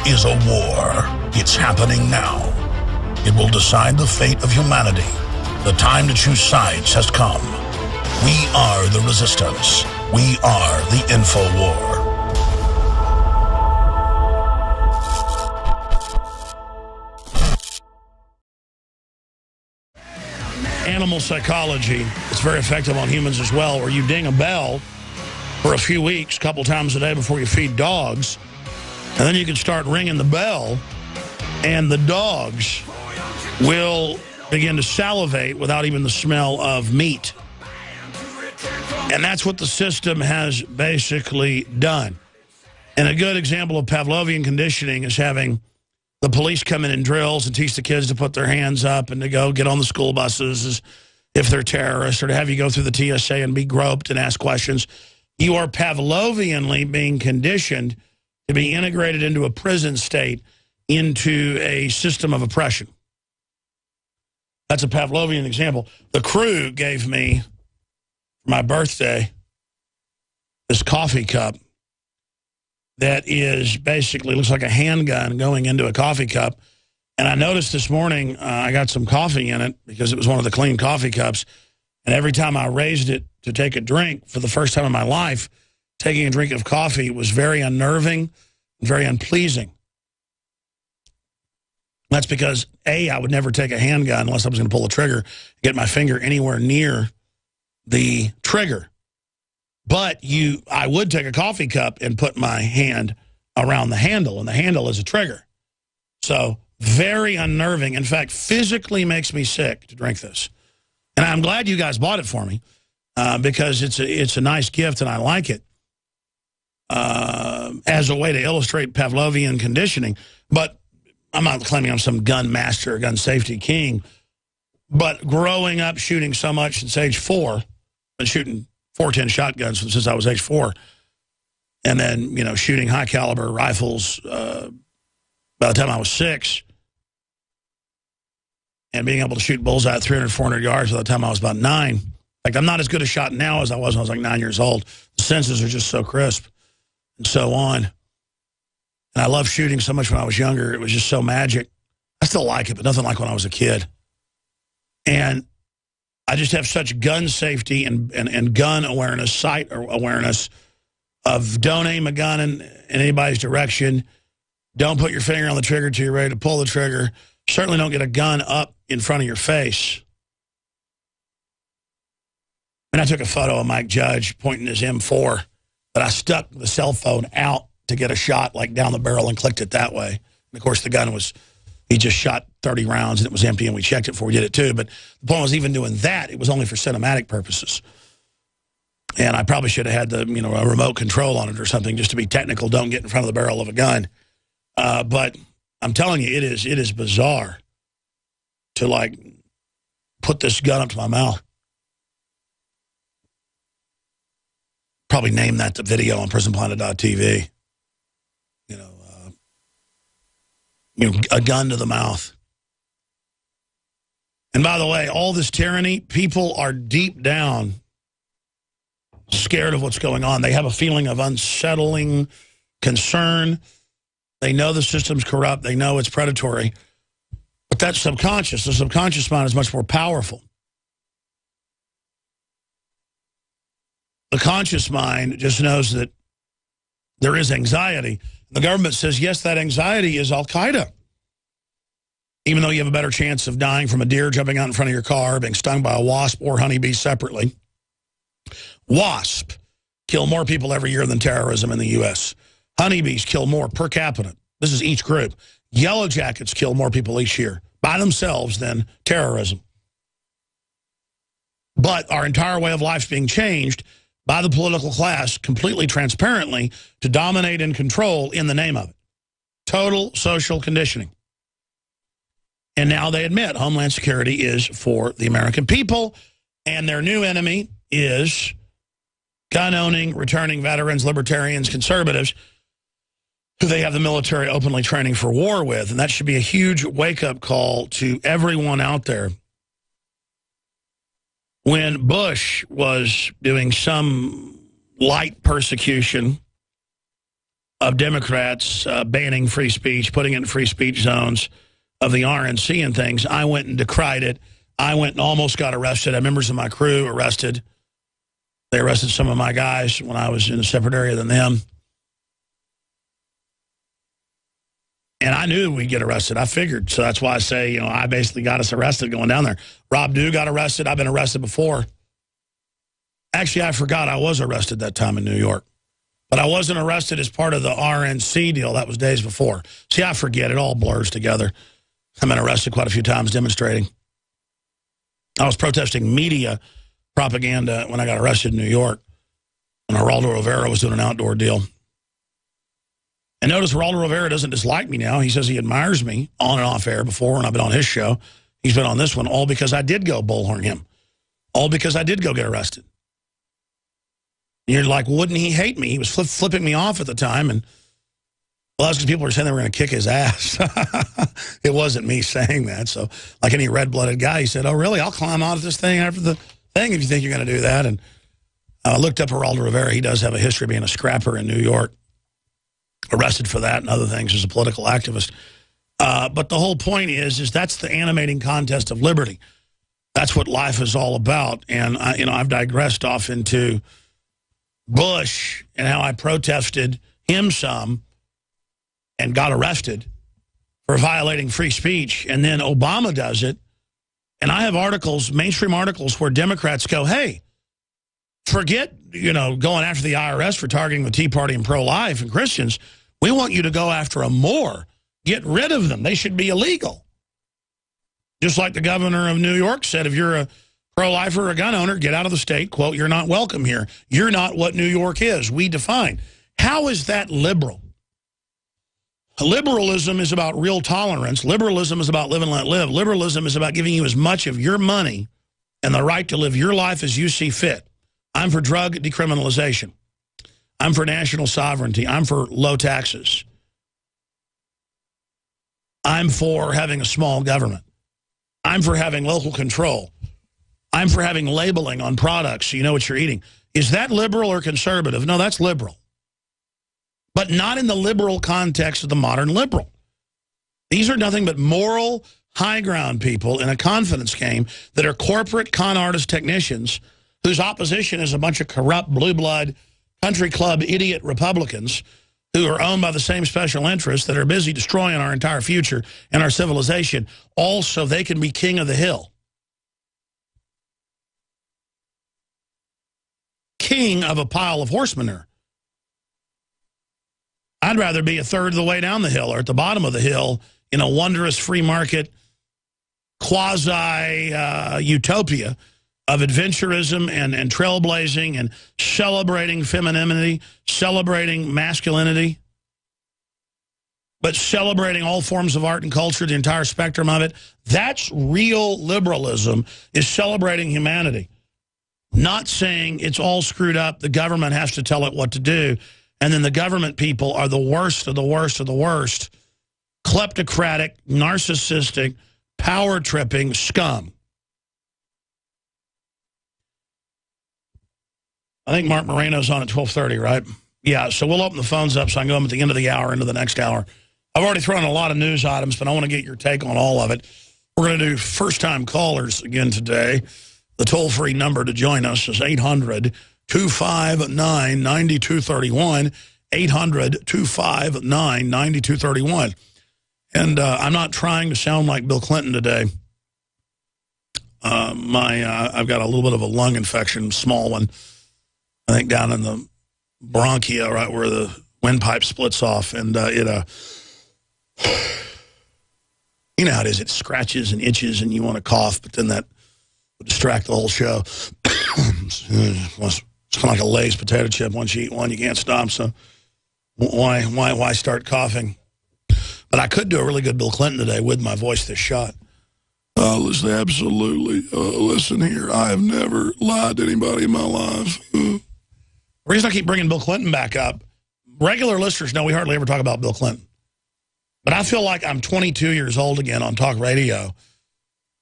is a war. It's happening now. It will decide the fate of humanity. The time to choose sides has come. We are the resistance. We are the info war. Animal psychology, it's very effective on humans as well, where you ding a bell for a few weeks, a couple times a day before you feed dogs, and then you can start ringing the bell, and the dogs will begin to salivate without even the smell of meat. And that's what the system has basically done. And a good example of Pavlovian conditioning is having the police come in drills and teach the kids to put their hands up and to go get on the school buses if they're terrorists, or to have you go through the TSA and be groped and ask questions. You are Pavlovianly being conditioned to be integrated into a prison state, into a system of oppression. That's a Pavlovian example. The crew gave me, for my birthday, this coffee cup that is basically, looks like a handgun going into a coffee cup. And I noticed this morning I got some coffee in it because it was one of the clean coffee cups. And every time I raised it to take a drink, for the first time in my life, taking a drink of coffee was very unnerving and very unpleasing. That's because, A, I would never take a handgun unless I was going to pull the trigger, get my finger anywhere near the trigger. But I would take a coffee cup and put my hand around the handle, and the handle is a trigger. So very unnerving. In fact, physically makes me sick to drink this. And I'm glad you guys bought it for me because it's a nice gift and I like it as a way to illustrate Pavlovian conditioning. But I'm not claiming I'm some gun master or gun safety king. But growing up shooting so much since age 4, and shooting 410 shotguns since I was age 4. And then, you know, shooting high caliber rifles by the time I was 6. And being able to shoot bullseye at 300, 400 yards by the time I was about 9. Like, I'm not as good a shot now as I was when I was like 9 years old. The senses are just so crisp and so on. And I loved shooting so much when I was younger. It was just so magic. I still like it, but nothing like when I was a kid. And I just have such gun safety and gun awareness, sight awareness of don't aim a gun in anybody's direction. Don't put your finger on the trigger till you're ready to pull the trigger. Certainly don't get a gun up in front of your face. And I took a photo of Mike Judge pointing his M4, but I stuck the cell phone out to get a shot like down the barrel and clicked it that way. And of course the gun was, he just shot 30 rounds and it was empty, and we checked it before we did it too. But the point was, even doing that, it was only for cinematic purposes. And I probably should have had the, you know, a remote control on it or something just to be technical. Don't get in front of the barrel of a gun. But I'm telling you, it is bizarre to like put this gun up to my mouth. Probably name that the video on prisonplanet.tv. You know, a gun to the mouth. And by the way, all this tyranny, people are deep down scared of what's going on. They have a feeling of unsettling concern. They know the system's corrupt. They know it's predatory. But that's subconscious. The subconscious mind is much more powerful. The conscious mind just knows that there is anxiety. The government says, yes, that anxiety is Al-Qaeda. Even though you have a better chance of dying from a deer jumping out in front of your car, being stung by a wasp or honeybee separately. Wasp kill more people every year than terrorism in the U.S. Honeybees kill more per capita. This is each group. Yellow jackets kill more people each year by themselves than terrorism. But our entire way of life is being changed by the political class completely transparently to dominate and control in the name of it. Total social conditioning. And now they admit Homeland Security is for the American people, and their new enemy is gun-owning, returning veterans, libertarians, conservatives, who they have the military openly training for war with. And that should be a huge wake-up call to everyone out there. When Bush was doing some light persecution of Democrats banning free speech, putting it in free speech zones of the RNC and things, I went and decried it. I went and almost got arrested. I had members of my crew arrested. They arrested some of my guys when I was in a separate area than them. And I knew we'd get arrested. I figured. So that's why I say, I basically got us arrested going down there. Rob Dew got arrested. I've been arrested before. Actually, I forgot I was arrested that time in New York. But I wasn't arrested as part of the RNC deal. That was days before. See, I forget. It all blurs together. I've been arrested quite a few times demonstrating. I was protesting media propaganda when I got arrested in New York. And Geraldo Rivera was doing an outdoor deal. And notice Geraldo Rivera doesn't dislike me now. He says he admires me on and off air before when I've been on his show. He's been on this one, all because I did go bullhorn him. All because I did go get arrested. And you're like, wouldn't he hate me? He was flipping me off at the time. And well, that's because people were saying they were going to kick his ass. It wasn't me saying that. So like any red-blooded guy, he said, oh, really? I'll climb out of this thing after the thing if you think you're going to do that. And I looked up Geraldo Rivera. He does have a history of being a scrapper in New York. Arrested for that and other things as a political activist. But the whole point is that's the animating contest of liberty. That's what life is all about. And, I've digressed off into Bush and how I protested him some and got arrested for violating free speech. And then Obama does it. And I have articles, mainstream articles, where Democrats go, hey, forget, going after the IRS for targeting the Tea Party and pro-life and Christians. We want you to go after them more. Get rid of them. They should be illegal. Just like the governor of New York said, if you're a pro-lifer or a gun owner, get out of the state. Quote, you're not welcome here. You're not what New York is. We define. How is that liberal? Liberalism is about real tolerance. Liberalism is about live and let live. Liberalism is about giving you as much of your money and the right to live your life as you see fit. I'm for drug decriminalization. I'm for national sovereignty. I'm for low taxes. I'm for having a small government. I'm for having local control. I'm for having labeling on products so you know what you're eating. Is that liberal or conservative? No, that's liberal. But not in the liberal context of the modern liberal. These are nothing but moral, high ground people in a confidence game that are corporate con artist technicians whose opposition is a bunch of corrupt, blue blood, country club idiot Republicans who are owned by the same special interests that are busy destroying our entire future and our civilization, all so they can be king of the hill. King of a pile of horse manure. I'd rather be a third of the way down the hill or at the bottom of the hill in a wondrous free market quasi-utopia of adventurism and trailblazing and celebrating femininity, celebrating masculinity, but celebrating all forms of art and culture, the entire spectrum of it. That's real liberalism, is celebrating humanity. Not saying it's all screwed up, the government has to tell it what to do, and then the government people are the worst of the worst of the worst, kleptocratic, narcissistic, power-tripping scum. I think Mark Moreno's on at 12:30, right? Yeah, so we'll open the phones up so I can go at the end of the hour into the next hour. I've already thrown a lot of news items, but I want to get your take on all of it. We're going to do first-time callers again today. The toll-free number to join us is 800-259-9231, 800-259-9231. And I'm not trying to sound like Bill Clinton today. I've got a little bit of a lung infection, small one. I think down in the bronchia, right where the windpipe splits off, and you know how it is. It scratches and itches, and you want to cough, but then that would distract the whole show. It's kind of like a Lay's potato chip. Once you eat one, you can't stop. So why start coughing? But I could do a really good Bill Clinton today with my voice this shot. Listen, absolutely. Listen here, I have never lied to anybody in my life. The reason I keep bringing Bill Clinton back up, regular listeners know we hardly ever talk about Bill Clinton. But I feel like I'm 22 years old again on talk radio,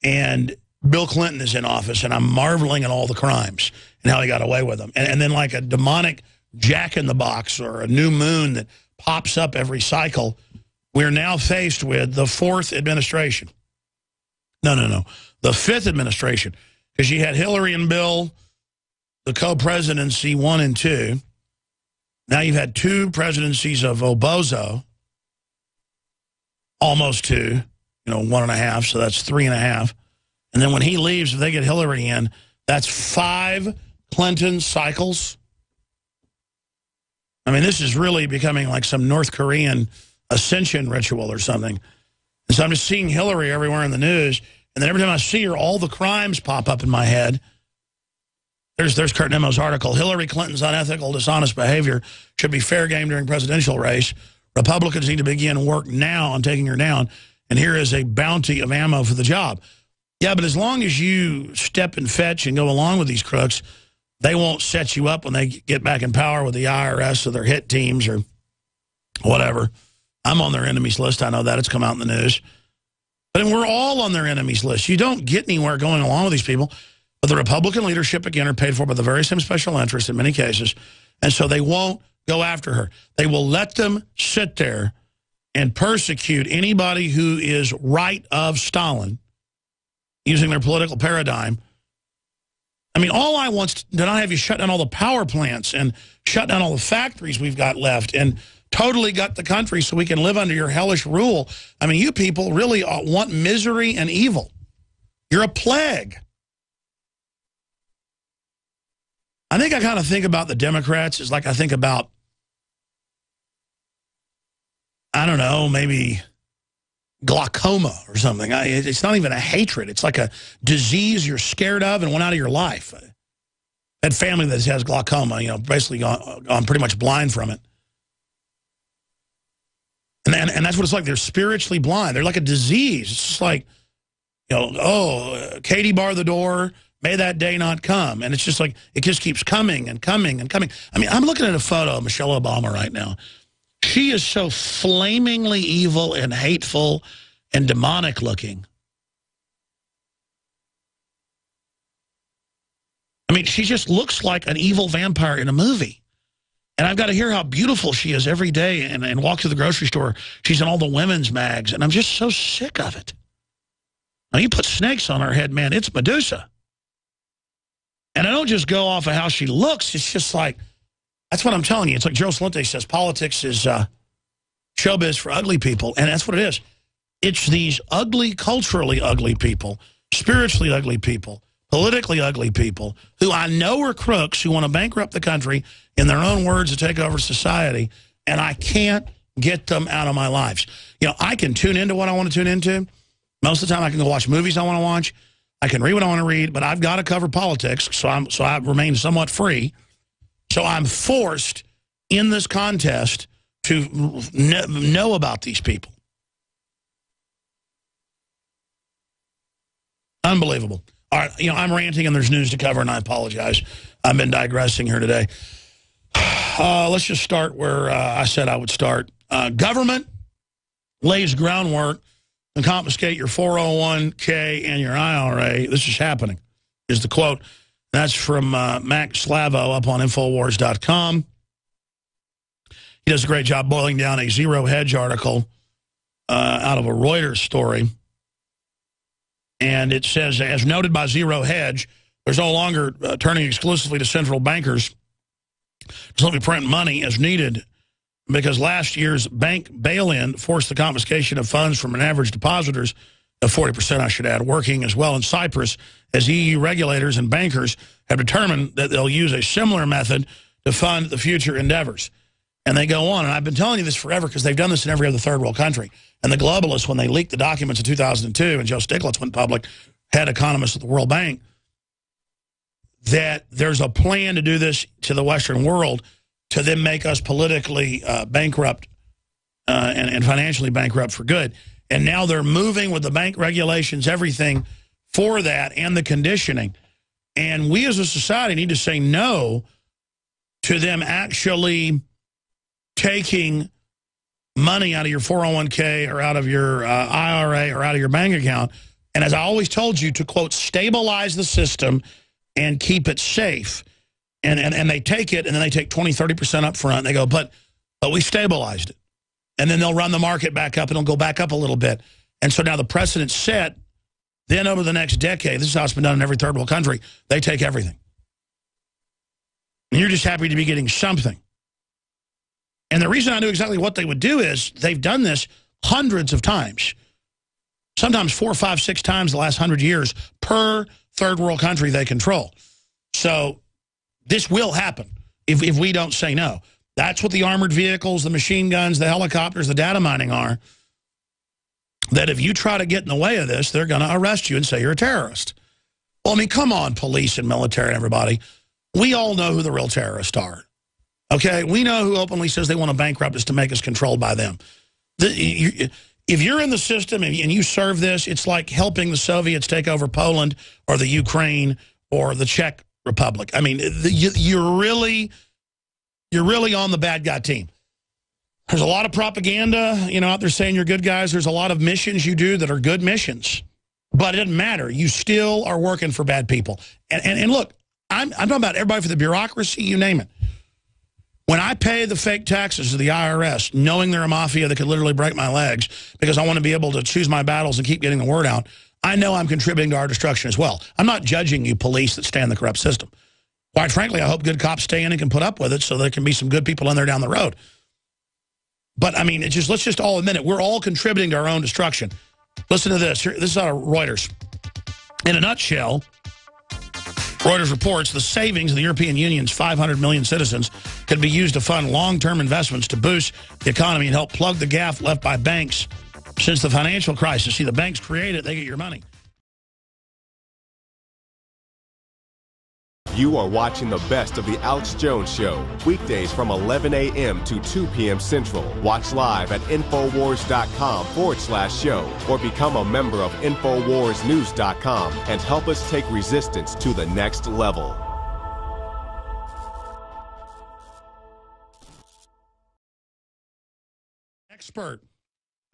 and Bill Clinton is in office, and I'm marveling at all the crimes and how he got away with them. And then like a demonic jack-in-the-box or a new moon that pops up every cycle. We're now faced with the fourth administration. No. The fifth administration. Because you had Hillary and Bill, the co-presidency 1 and 2. Now you've had 2 presidencies of Obozo. Almost 2. 1.5, so that's 3.5. And then when he leaves, if they get Hillary in, that's 5 Clinton cycles. I mean, this is really becoming like some North Korean ascension ritual or something. And so I'm just seeing Hillary everywhere in the news, and then every time I see her, all the crimes pop up in my head. There's Kurt Nemo's article. Hillary Clinton's unethical, dishonest behavior should be fair game during presidential race. Republicans need to begin work now on taking her down, and here is a bounty of ammo for the job. Yeah, but as long as you step and fetch and go along with these crooks, they won't set you up when they get back in power with the IRS or their hit teams or whatever. I'm on their enemies list. I know that. It's come out in the news. But we're all on their enemies list. You don't get anywhere going along with these people. But the Republican leadership, again, are paid for by the very same special interests in many cases. And so they won't go after her. They will let them sit there and persecute anybody who is right of Stalin using their political paradigm. I mean, all I want to not have you shut down all the power plants and shut down all the factories we've got left and totally gut the country so we can live under your hellish rule. I mean, you people really want misery and evil. You're a plague. I think I kind of think about the Democrats as like I think about, I don't know, maybe glaucoma or something. It's not even a hatred. It's like a disease you're scared of and went out of your life. That family that has glaucoma, basically gone pretty much blind from it. And that's what it's like. They're spiritually blind. They're like a disease. It's just like, Katie bar the door, may that day not come. And it's just like, it just keeps coming and coming and coming. I mean, I'm looking at a photo of Michelle Obama right now. She is so flamingly evil and hateful and demonic looking. I mean, she just looks like an evil vampire in a movie. And I've got to hear how beautiful she is every day and walk to the grocery store. She's in all the women's mags, and I'm just so sick of it. Now, you put snakes on her head, man, it's Medusa. And I don't just go off of how she looks. It's just like, that's what I'm telling you. It's like Joe Salente says, politics is showbiz for ugly people. And that's what it is. It's these ugly, culturally ugly people, spiritually ugly people, politically ugly people who I know are crooks who want to bankrupt the country, in their own words, to take over society, and I can't get them out of my lives. I can tune into what I want to tune into. Most of the time I can go watch movies I want to watch. I can read what I want to read, but I've got to cover politics, so I remain somewhat free. So I'm forced in this contest to know about these people. Unbelievable. All right, I'm ranting and there's news to cover, and I apologize. I've been digressing here today. Let's just start where I said I would start. Government lays groundwork to confiscate your 401k and your IRA. This is happening, is the quote. That's from Max Slavo up on Infowars.com. He does a great job boiling down a Zero Hedge article out of a Reuters story. And it says, as noted by Zero Hedge, there's no longer turning exclusively to central bankers to simply print money as needed, because last year's bank bail-in forced the confiscation of funds from an average depositors of 40%, I should add, working as well in Cyprus, as EU regulators and bankers have determined that they'll use a similar method to fund the future endeavors. And they go on, and I've been telling you this forever because they've done this in every other third world country. And the globalists, when they leaked the documents in 2002 and Joe Stiglitz went public, head economist at the World Bank, that there's a plan to do this to the Western world to then make us politically bankrupt and financially bankrupt for good. And now they're moving with the bank regulations, everything for that, and the conditioning. And we as a society need to say no to them actually taking money out of your 401k or out of your IRA or out of your bank account. And as I always told you, to, quote, stabilize the system and keep it safe. And they take it, and then they take 20, 30% up front. They go, but But we stabilized it. And then they'll run the market back up and it'll go back up a little bit. And so now the precedent's set. Then over the next decade, this is how it's been done in every third world country, they take everything. And you're just happy to be getting something. And the reason I knew exactly what they would do is they've done this hundreds of times. Sometimes 4, 5, 6 times the last 100 years per third world country they control. So this will happen if we don't say no. That's what the armored vehicles, the machine guns, the helicopters, the data mining are. That if you try to get in the way of this, they're going to arrest you and say you're a terrorist. Well, I mean, come on, police and military and everybody. We all know who the real terrorists are. Okay? We know who openly says they want to bankrupt us to make us controlled by them. If you're in the system and you serve this, it's like helping the Soviets take over Poland or the Ukraine or the Czech Republic. I mean, you're really on the bad guy team. There's a lot of propaganda, out there saying you're good guys. There's a lot of missions you do that are good missions. But it doesn't matter. You still are working for bad people. And look, I'm talking about everybody for the bureaucracy, you name it. When I pay the fake taxes to the IRS, knowing they're a mafia that could literally break my legs because I want to be able to choose my battles and keep getting the word out, I know I'm contributing to our destruction as well. I'm not judging you police that stand the corrupt system. Quite frankly, I hope good cops stay in and can put up with it so there can be some good people in there down the road. But, I mean, let's just all admit it. We're all contributing to our own destruction. Listen to this. This is out of Reuters. In a nutshell, Reuters reports the savings of the European Union's 500 million citizens could be used to fund long-term investments to boost the economy and help plug the gap left by banks since the financial crisis. See, the banks create it, they get your money. You are watching the best of the Alex Jones Show, weekdays from 11 a.m. to 2 p.m. Central. Watch live at Infowars.com/show or become a member of InfoWarsNews.com and help us take resistance to the next level. Expert.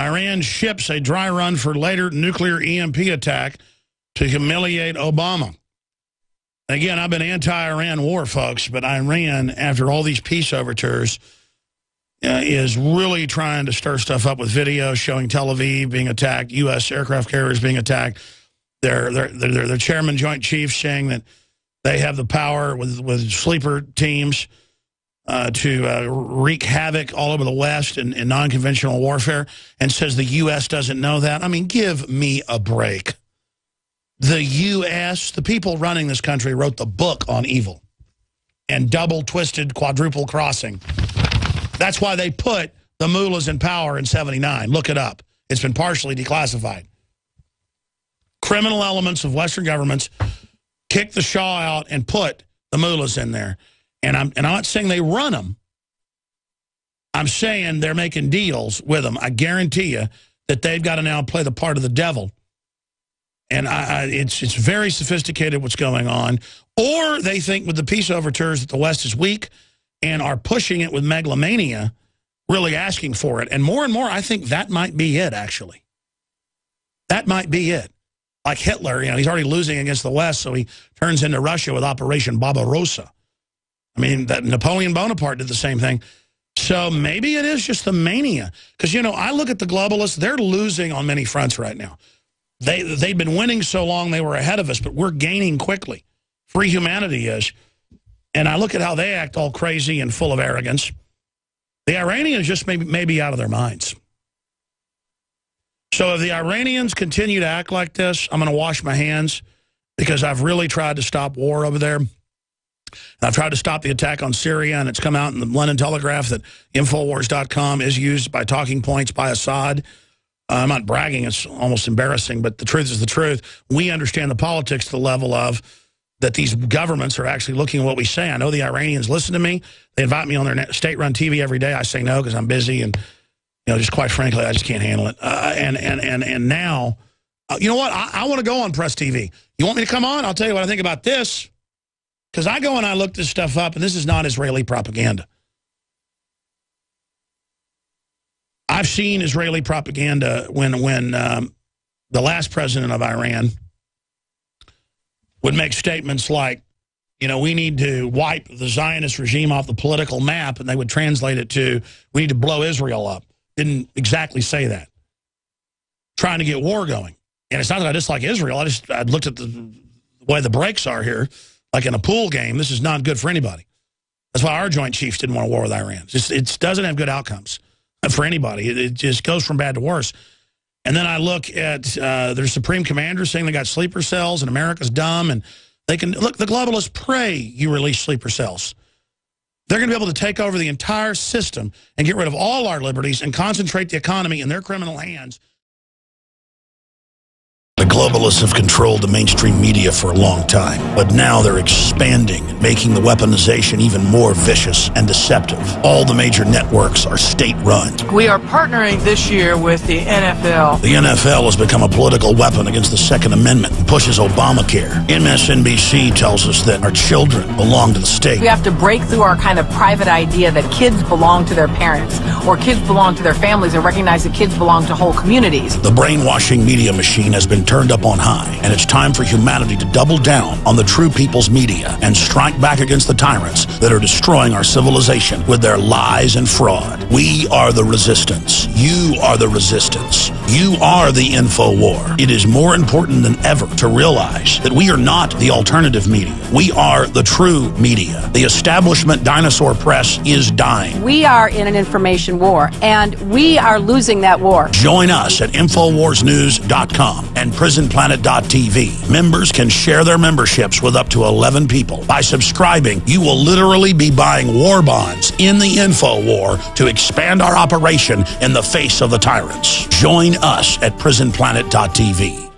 Iran ships a dry run for later nuclear EMP attack to humiliate Obama. Again, I've been anti-Iran war, folks, but Iran, after all these peace overtures, is really trying to stir stuff up with videos showing Tel Aviv being attacked, U.S. aircraft carriers being attacked. Their chairman, Joint Chiefs, saying that they have the power with sleeper teams to wreak havoc all over the West in non-conventional warfare, and says the U.S. doesn't know that. I mean, give me a break. The U.S., the people running this country, wrote the book on evil and double-twisted, quadruple crossing. That's why they put the mullahs in power in '79. Look it up. It's been partially declassified. Criminal elements of Western governments kicked the Shah out and put the mullahs in there. And I'm not saying they run them. I'm saying they're making deals with them. I guarantee you that they've got to now play the part of the devil. And it's very sophisticated what's going on. Or they think with the peace overtures that the West is weak and are pushing it with megalomania, really asking for it. And more, I think that might be it, actually. That might be it. Like Hitler, he's already losing against the West, so he turns into Russia with Operation Barbarossa. I mean, that Napoleon Bonaparte did the same thing. So maybe it is just the mania. Because, I look at the globalists, they're losing on many fronts right now. They've been winning so long they were ahead of us, but we're gaining quickly. Free humanity is. And I look at how they act all crazy and full of arrogance. The Iranians just may be out of their minds. So if the Iranians continue to act like this, I'm going to wash my hands because I've really tried to stop war over there. I've tried to stop the attack on Syria, and it's come out in the London Telegraph that Infowars.com is used by talking points by Assad. I'm not bragging, it's almost embarrassing, but the truth is the truth. We understand the politics to the level of that these governments are actually looking at what we say. I know the Iranians listen to me. They invite me on their state-run TV every day. I say no because I'm busy, and just quite frankly, I just can't handle it. And now, you know what? I want to go on Press TV. You want me to come on? I'll tell you what I think about this. Because I go and I look this stuff up, and this is not Israeli propaganda. I've seen Israeli propaganda when the last president of Iran would make statements like, you know, we need to wipe the Zionist regime off the political map, and they would translate it to, we need to blow Israel up. Didn't exactly say that. Trying to get war going. And it's not that I dislike Israel. I looked at the way the breaks are here, like in a pool game. This is not good for anybody. That's why our Joint Chiefs didn't want a war with Iran. It doesn't have good outcomes for anybody. It just goes from bad to worse. And then I look at their supreme commanders saying they got sleeper cells and America's dumb. And they can, look, the globalists pray you release sleeper cells. They're going to be able to take over the entire system and get rid of all our liberties and concentrate the economy in their criminal hands. The globalists have controlled the mainstream media for a long time, but now they're expanding, making the weaponization even more vicious and deceptive. All the major networks are state-run. We are partnering this year with the NFL. The NFL has become a political weapon against the Second Amendment and pushes Obamacare. MSNBC tells us that our children belong to the state. We have to break through our kind of private idea that kids belong to their parents or kids belong to their families and recognize that kids belong to whole communities. The brainwashing media machine has been turned up on high, and it's time for humanity to double down on the true people's media and strike back against the tyrants that are destroying our civilization with their lies and fraud. We are the resistance. You are the resistance. You are the info war. It is more important than ever to realize that we are not the alternative media. We are the true media. The establishment dinosaur press is dying. We are in an information war, and we are losing that war. Join us at InfoWarsNews.com and PrisonPlanet.tv. Members can share their memberships with up to 11 people. By subscribing, you will literally be buying war bonds in the info war to expand our operation in the face of the tyrants. Join us at PrisonPlanet.tv.